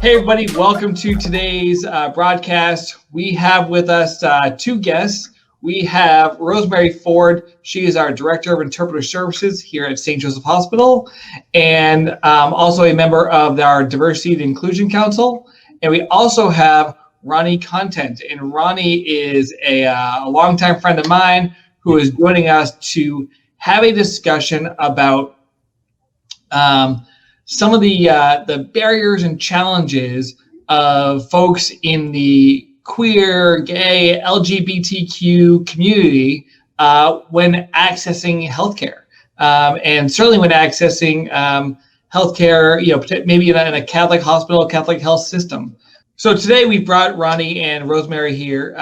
Hey everybody, welcome to today's broadcast. We have with us two guests. We have Rosemary Ford. She is our Director of Interpreter Services here at St. Joseph Hospital, and also a member of our Diversity and Inclusion Council. And we also have Ronnie Content. And Ronnie is a longtime friend of mine who is joining us to have a discussion about some of the barriers and challenges of folks in the queer, gay, LGBTQ community when accessing healthcare, and certainly when accessing healthcare, maybe in a Catholic hospital, Catholic health system. So today we brought Ronnie and Rosemary here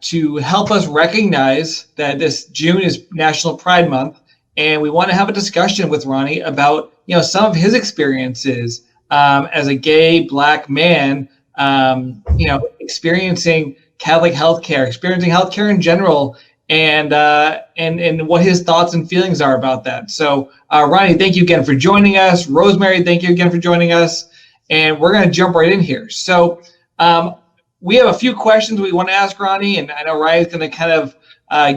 to help us recognize that this June is National Pride Month, and we want to have a discussion with Ronnie about some of his experiences as a gay Black man, experiencing Catholic healthcare, experiencing healthcare in general, and what his thoughts and feelings are about that. So, Ronnie, thank you again for joining us. Rosemary, thank you again for joining us. And we're going to jump right in here. So, we have a few questions we want to ask Ronnie, and I know Ronnie's going to kind of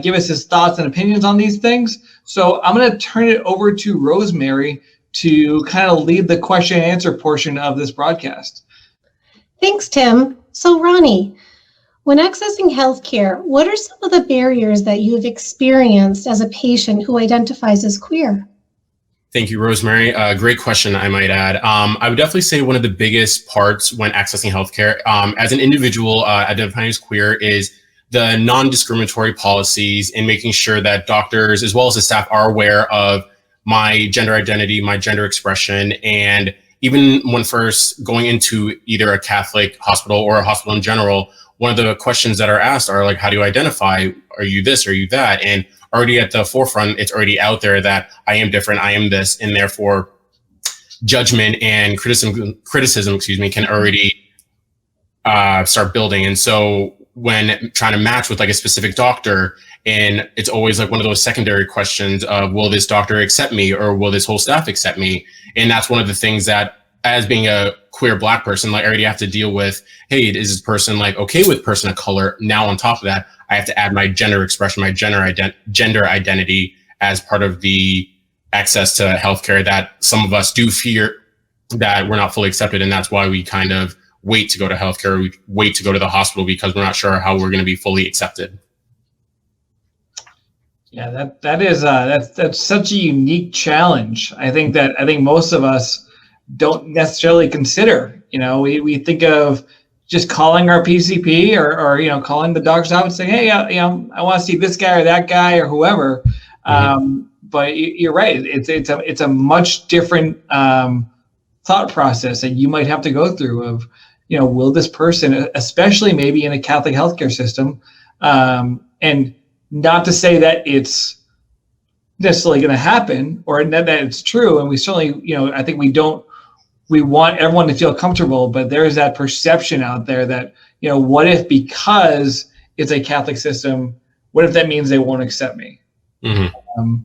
give us his thoughts and opinions on these things. So I'm going to turn it over to Rosemary to kind of lead the question and answer portion of this broadcast. Thanks, Tim. So Ronnie, when accessing healthcare, what are some of the barriers that you've experienced as a patient who identifies as queer? Thank you, Rosemary. Great question, I might add. I would definitely say one of the biggest parts when accessing healthcare as an individual identifying as queer is the non-discriminatory policies and making sure that doctors as well as the staff are aware of my gender identity, my gender expression. And even when first going into either a Catholic hospital or a hospital in general, one of the questions that are asked are like, how do you identify? Are you this? Are you that? And already at the forefront, it's already out there that I am different, I am this, and therefore judgment and criticism, can already start building. And so when trying to match with like a specific doctor, and it's always like one of those secondary questions of, will this doctor accept me, or will this whole staff accept me? And that's one of the things that, as being a queer Black person, like I already have to deal with, hey, is this person like okay with person of color? Now on top of that, I have to add my gender expression, my gender identity as part of the access to healthcare that some of us do fear that we're not fully accepted. And that's why we kind of wait to go to healthcare, we wait to go to the hospital because we're not sure how we're going to be fully accepted. Yeah, that's such a unique challenge. I think most of us don't necessarily consider. We think of just calling our PCP or calling the doctor's office saying, hey, I want to see this guy or that guy or whoever. Mm-hmm. But you're right. It's a much different thought process that you might have to go through of, will this person, especially maybe in a Catholic healthcare system, and not to say that it's necessarily going to happen or that it's true. And we certainly, I think we want everyone to feel comfortable, but there's that perception out there that, what if because it's a Catholic system, what if that means they won't accept me? Mm-hmm.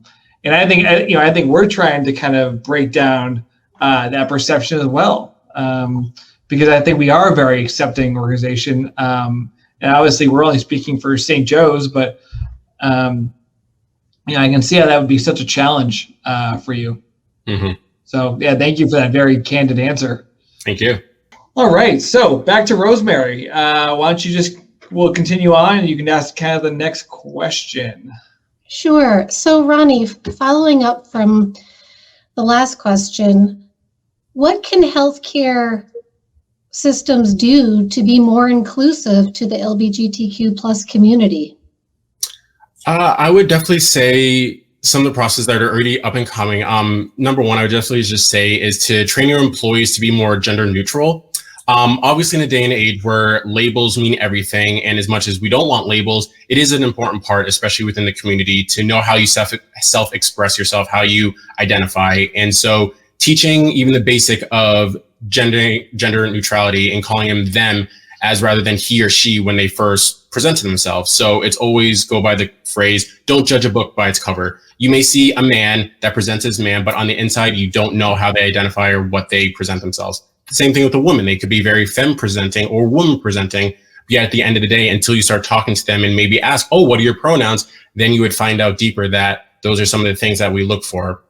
And I think we're trying to kind of break down that perception as well. Because I think we are a very accepting organization. And obviously we're only speaking for St. Joe's, but I can see how that would be such a challenge for you. Mm-hmm. So yeah, thank you for that very candid answer. Thank you. All right, so back to Rosemary. Why don't you we'll continue on and you can ask kind of the next question. Sure. So Ronnie, following up from the last question, what can healthcare systems do to be more inclusive to the LGBTQ plus community? I would definitely say some of the processes that are already up and coming. Number one, I would definitely just say is to train your employees to be more gender neutral. Obviously in a day and age where labels mean everything, and as much as we don't want labels, it is an important part, especially within the community, to know how you self-express yourself, how you identify. And so teaching even the basic of gender neutrality and calling them as rather than he or she when they first present to themselves. So it's always go by the phrase, don't judge a book by its cover. You may see a man that presents as man, but on the inside, you don't know how they identify or what they present themselves. The same thing with a woman. They could be very femme presenting or woman presenting. Yet at the end of the day, until you start talking to them and maybe ask, oh, what are your pronouns? Then you would find out deeper that those are some of the things that we look for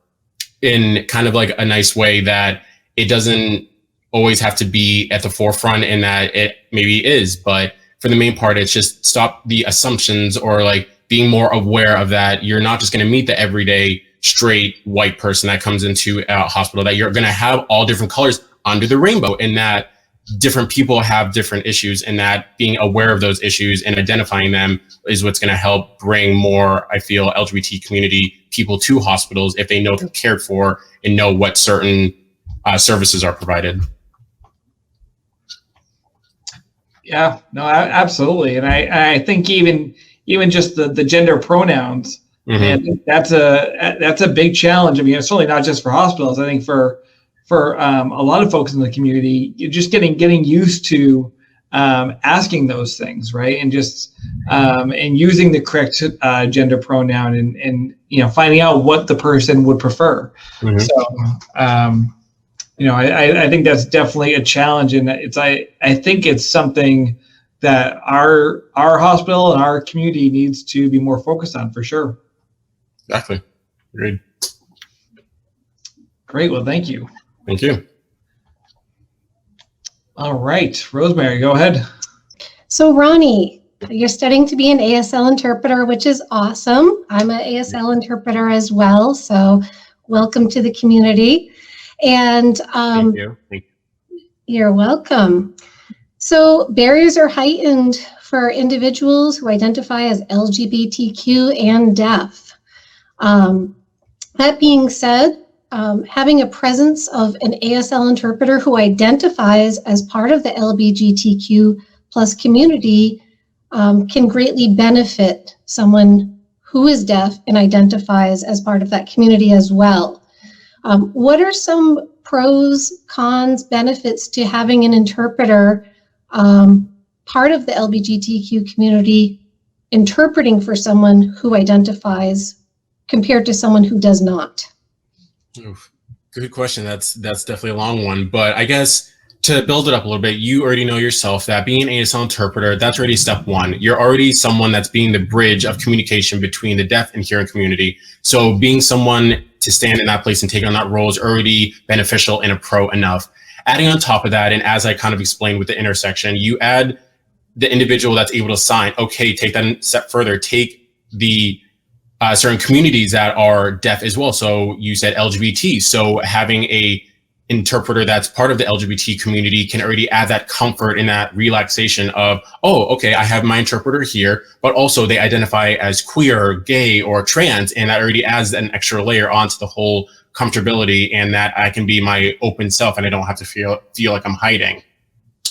in kind of like a nice way, that it doesn't always have to be at the forefront, and that it maybe is. But for the main part, it's just stop the assumptions, or like being more aware of that. You're not just going to meet the everyday straight white person that comes into a hospital, that you're going to have all different colors under the rainbow, and that different people have different issues, and that being aware of those issues and identifying them is what's going to help bring more, I feel, LGBT community people to hospitals if they know they're cared for and know what certain services are provided. Yeah, no, absolutely. And I think even just the gender pronouns, Mm-hmm. and that's a big challenge. I mean, it's certainly not just for hospitals. I think for a lot of folks in the community, you're just getting used to asking those things, right? And just and using the correct gender pronoun, and finding out what the person would prefer. Mm-hmm. So I think that's definitely a challenge, and I think it's something that our hospital and our community needs to be more focused on, for sure. Exactly. Agreed. Great. Well, thank you. Thank you. All right, Rosemary, go ahead. So Ronnie, you're studying to be an ASL interpreter, which is awesome. I'm an ASL interpreter as well, so welcome to the community. And Thank you. You're welcome. So barriers are heightened for individuals who identify as LGBTQ and deaf. That being said, having a presence of an ASL interpreter who identifies as part of the LGBTQ plus community can greatly benefit someone who is deaf and identifies as part of that community as well. What are some pros, cons, benefits to having an interpreter part of the LGBTQ community interpreting for someone who identifies compared to someone who does not? Oof. Good question. That's definitely a long one, but I guess to build it up a little bit, you already know yourself that being an ASL interpreter, that's already step one. You're already someone that's being the bridge of communication between the deaf and hearing community. So being someone to stand in that place and take on that role is already beneficial and a pro enough. Adding on top of that, and as I kind of explained with the intersection, you add the individual that's able to sign, okay, take that a step further, take the certain communities that are deaf as well. So you said LGBT. So having a interpreter that's part of the LGBT community can already add that comfort and that relaxation of, oh, okay, I have my interpreter here, but also they identify as queer, gay, or trans, and that already adds an extra layer onto the whole comfortability, and that I can be my open self and I don't have to feel like I'm hiding.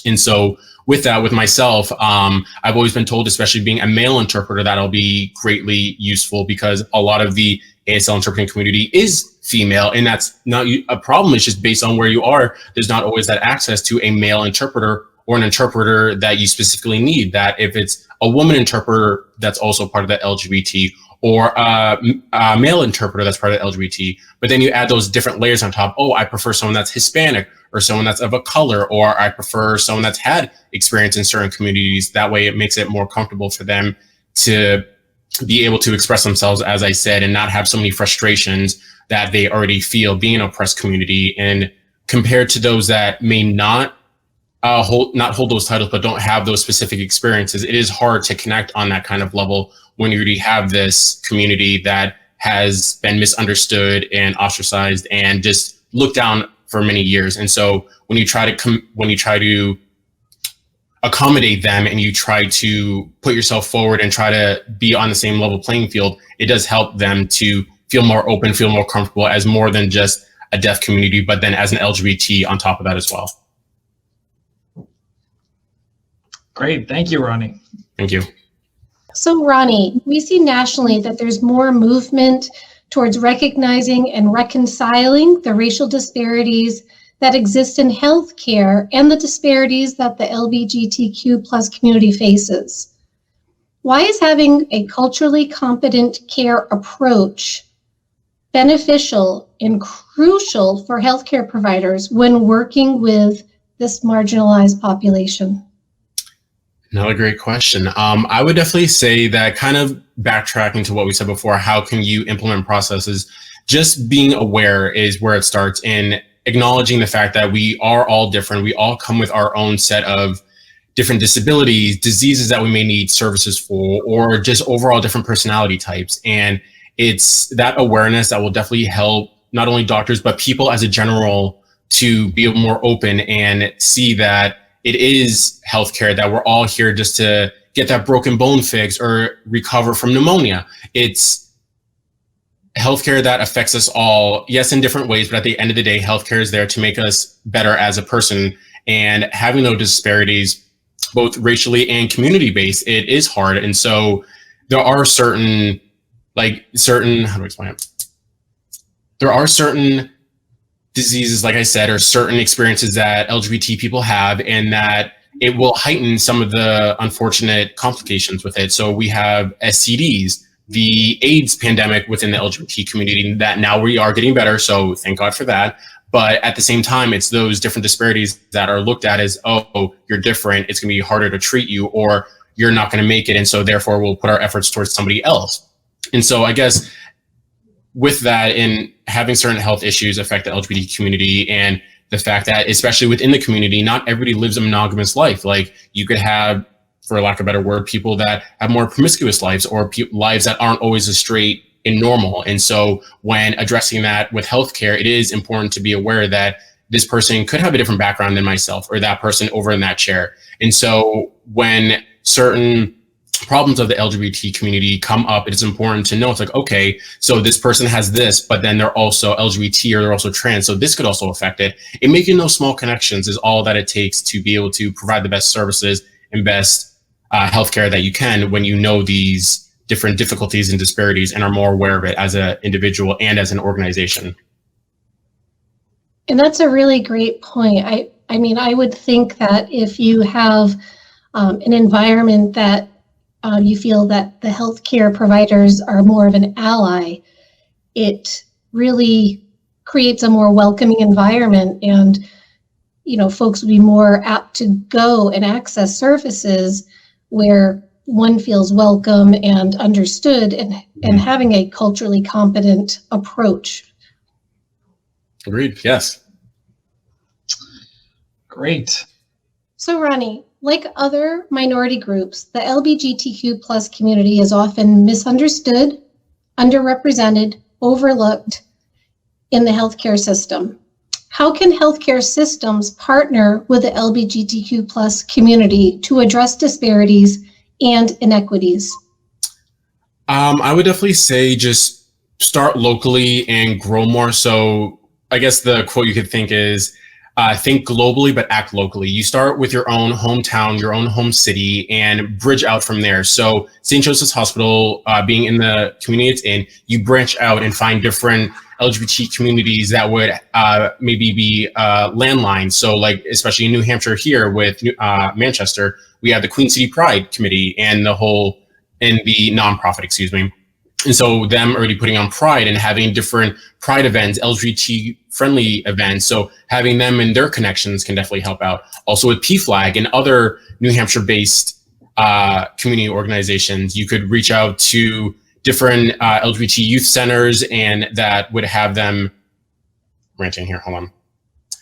And so with that, with myself, I've always been told, especially being a male interpreter, that'll be greatly useful because a lot of the ASL interpreting community is female, and that's not a problem. It's just based on where you are. There's not always that access to a male interpreter or an interpreter that you specifically need. That if it's a woman interpreter that's also part of the LGBT, or a male interpreter that's part of the LGBT, but then you add those different layers on top. Oh, I prefer someone that's Hispanic, or someone that's of a color, or I prefer someone that's had experience in certain communities. That way it makes it more comfortable for them to be able to express themselves, as I said, and not have so many frustrations that they already feel being an oppressed community. And compared to those that may not hold those titles, but don't have those specific experiences, it is hard to connect on that kind of level when you already have this community that has been misunderstood and ostracized and just looked down for many years. And so when you try to accommodate them and you try to put yourself forward and try to be on the same level playing field, it does help them to feel more open, feel more comfortable as more than just a deaf community, but then as an LGBT on top of that as well. Great. Thank you, Ronnie. Thank you. So Ronnie, we see nationally that there's more movement towards recognizing and reconciling the racial disparities that exist in healthcare and the disparities that the LGBTQ plus community faces. Why is having a culturally competent care approach beneficial and crucial for healthcare providers when working with this marginalized population? Another great question. I would definitely say that, kind of backtracking to what we said before, how can you implement processes? Just being aware is where it starts, in acknowledging the fact that we are all different. We all come with our own set of different disabilities, diseases that we may need services for, or just overall different personality types. And it's that awareness that will definitely help not only doctors, but people as a general to be more open and see that it is healthcare, that we're all here just to get that broken bone fixed or recover from pneumonia. It's healthcare that affects us all, yes, in different ways, but at the end of the day, healthcare is there to make us better as a person. And having those disparities, both racially and community-based, it is hard. And so there are certain, how do I explain it? There are certain diseases, like I said, or certain experiences that LGBT people have, and that it will heighten some of the unfortunate complications with it. So we have STDs, the AIDS pandemic within the LGBT community, that now we are getting better, so thank God for that. But at the same time, it's those different disparities that are looked at as, oh, you're different, it's gonna be harder to treat you, or you're not gonna make it, and so therefore we'll put our efforts towards somebody else. And so I guess with that, in having certain health issues affect the LGBT community, and the fact that, especially within the community, not everybody lives a monogamous life. Like, you could have, for lack of a better word, people that have more promiscuous lives, or lives that aren't always as straight and normal. And so when addressing that with healthcare, it is important to be aware that this person could have a different background than myself, or that person over in that chair. And so when certain problems of the LGBT community come up, it is important to know, it's like, okay, so this person has this, but then they're also LGBT, or they're also trans, so this could also affect it. And making those small connections is all that it takes to be able to provide the best services and best healthcare that you can, when you know these different difficulties and disparities and are more aware of it as an individual and as an organization. And that's a really great point. I mean, I would think that if you have an environment that you feel that the healthcare providers are more of an ally, it really creates a more welcoming environment, and folks will be more apt to go and access services where one feels welcome and understood, and having a culturally competent approach. Agreed. Yes. Great. So Ronnie, like other minority groups, the LGBTQ plus community is often misunderstood, underrepresented, overlooked in the healthcare system. How can healthcare systems partner with the LGBTQ plus community to address disparities and inequities? I would definitely say just start locally and grow more. So I guess the quote you could think is, think globally, but act locally. You start with your own hometown, your own home city, and bridge out from there. So St. Joseph's Hospital, being in the community it's in, you branch out and find different LGBT communities that would maybe be landlines. So like, especially in New Hampshire here with Manchester, we have the Queen City Pride Committee and the nonprofit, excuse me. And so them already putting on Pride and having different Pride events, LGBT friendly events. So having them and their connections can definitely help out. Also with PFLAG and other New Hampshire based community organizations, you could reach out to different LGBT youth centers, and that would have them, ranting here, hold on,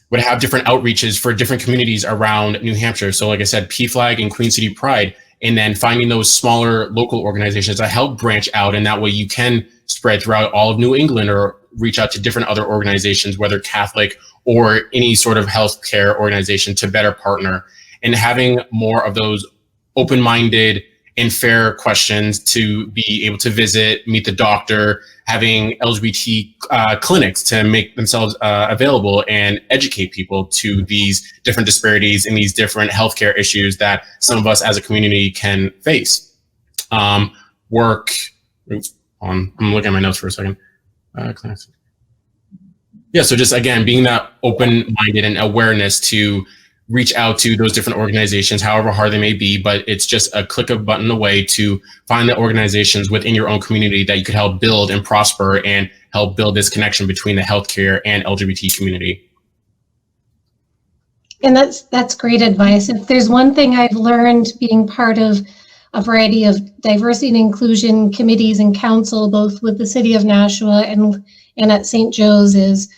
would have different outreaches for different communities around New Hampshire. So like I said, PFLAG and Queen City Pride, and then finding those smaller local organizations that help branch out, and that way you can spread throughout all of New England, or reach out to different other organizations, whether Catholic or any sort of healthcare organization, to better partner. And having more of those open-minded and fair questions to be able to visit, meet the doctor, having LGBT clinics to make themselves available and educate people to these different disparities and these different healthcare issues that some of us as a community can face. I'm looking at my notes for a second. Yeah, so just again, being that open-minded and awareness to reach out to those different organizations, however hard they may be, but it's just a click of a button away to find the organizations within your own community that you could help build and prosper and help build this connection between the healthcare and LGBT community. And that's great advice. If there's one thing I've learned being part of a variety of diversity and inclusion committees and council, both with the City of Nashua and at St. Joe's, is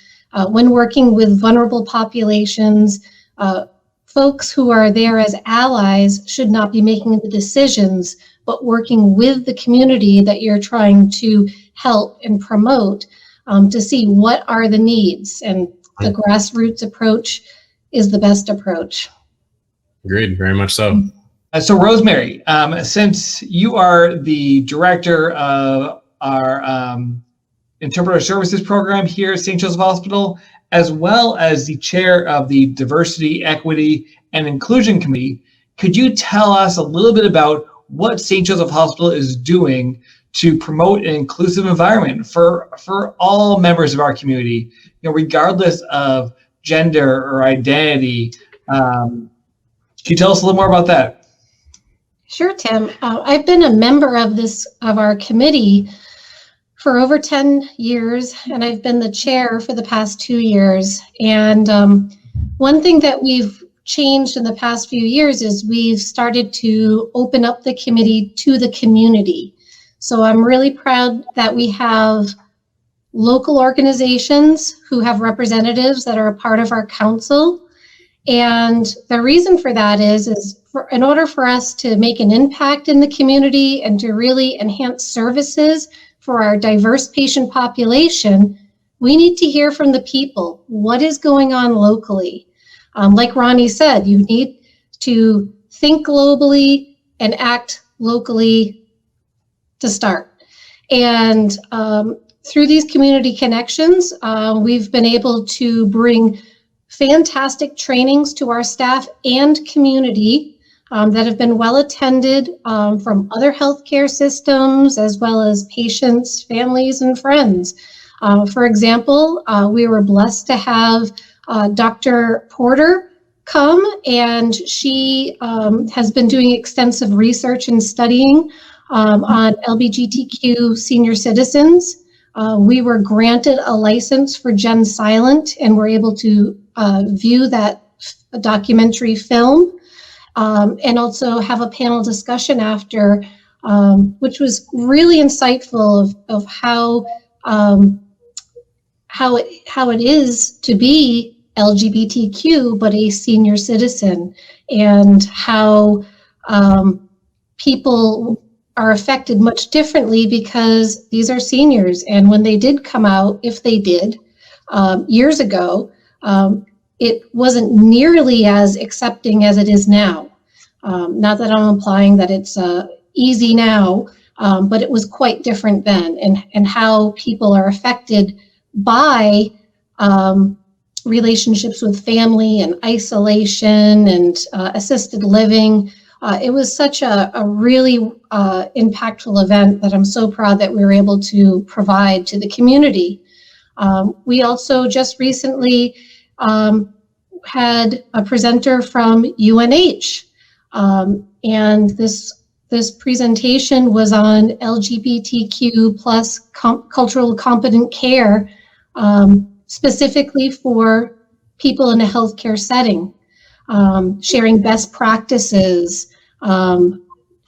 when working with vulnerable populations, folks who are there as allies should not be making the decisions, but working with the community that you're trying to help and promote to see what are the needs. And the grassroots approach is the best approach. Agreed, very much so. So Rosemary, since you are the director of our interpreter services program here at St. Joseph Hospital, as well as the chair of the Diversity, Equity, and Inclusion Committee, could you tell us a little bit about what St. Joseph Hospital is doing to promote an inclusive environment for all members of our community, regardless of gender or identity? Can you tell us a little more about that? Sure, Tim. I've been a member of our committee for over 10 years, and I've been the chair for the past 2 years. And one thing that we've changed in the past few years is we've started to open up the committee to the community. So I'm really proud that we have local organizations who have representatives that are a part of our council. And the reason for that is in order for us to make an impact in the community and to really enhance services for our diverse patient population, we need to hear from the people. What is going on locally? Like Ronnie said, you need to think globally and act locally to start. And through these community connections, we've been able to bring fantastic trainings to our staff and community that have been well attended from other healthcare systems, as well as patients, families, and friends. For example, we were blessed to have Dr. Porter come, and she has been doing extensive research and studying on LGBTQ senior citizens. We were granted a license for Gen Silent, and were able to view that documentary film and also have a panel discussion after, which was really insightful of how it is to be LGBTQ but a senior citizen, and how people are affected much differently because these are seniors. And when they did come out, if they did, years ago, it wasn't nearly as accepting as it is now. Not that I'm implying that it's easy now, but it was quite different then, and how people are affected by relationships with family and isolation and assisted living. It was such a really impactful event that I'm so proud that we were able to provide to the community. We also just recently had a presenter from UNH, and this presentation was on LGBTQ plus cultural competent care, specifically for people in a healthcare setting, sharing best practices,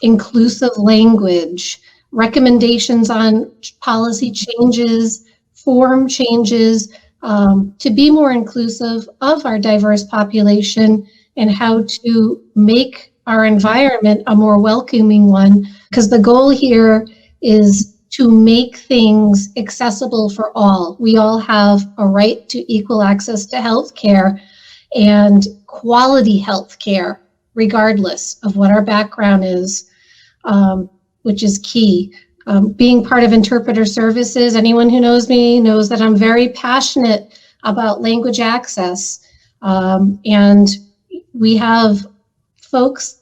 inclusive language, recommendations on policy changes, form changes, to be more inclusive of our diverse population, and how to make our environment a more welcoming one. Because the goal here is to make things accessible for all. We all have a right to equal access to health care and quality health care, regardless of what our background is, which is key. Being part of interpreter services, anyone who knows me knows that I'm very passionate about language access. And we have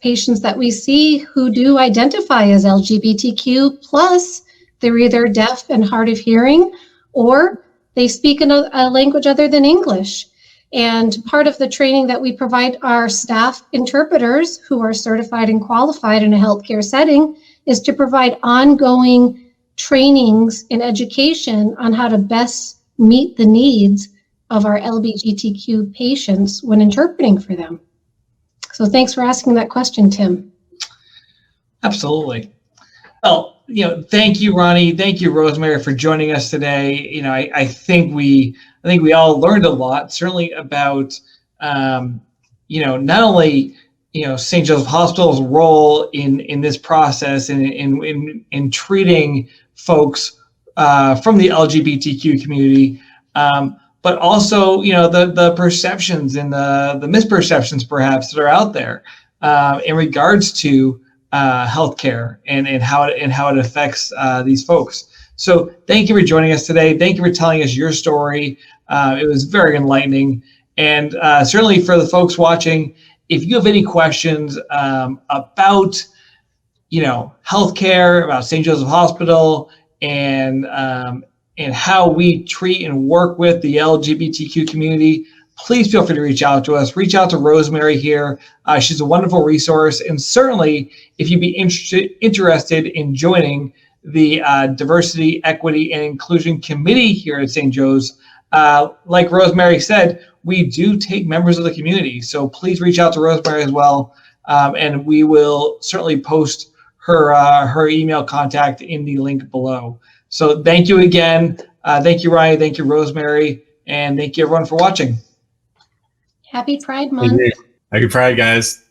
patients that we see who do identify as LGBTQ plus. They're either deaf and hard of hearing, or they speak a language other than English. And part of the training that we provide our staff interpreters who are certified and qualified in a healthcare setting is to provide ongoing trainings and education on how to best meet the needs of our LGBTQ patients when interpreting for them? So thanks for asking that question, Tim. Absolutely. Well, thank you, Ronnie. Thank you, Rosemary, for joining us today. I think we all learned a lot, certainly about, not only, St. Joseph Hospital's role in this process and in treating folks from the LGBTQ community, but also, the perceptions and the misperceptions perhaps that are out there in regards to healthcare and how it affects these folks. So thank you for joining us today. Thank you for telling us your story. It was very enlightening. And certainly for the folks watching, if you have any questions about, healthcare, about St. Joseph Hospital, and how we treat and work with the LGBTQ community, please feel free to reach out to us. Reach out to Rosemary here. She's a wonderful resource. And certainly, if you'd be interested in joining the Diversity, Equity, and Inclusion Committee here at St. Joe's, like Rosemary said, we do take members of the community. So please reach out to Rosemary as well. And we will certainly post her email contact in the link below. So thank you again. Thank you, Ryan. Thank you, Rosemary. And thank you, everyone, for watching. Happy Pride Month. Happy Pride, guys.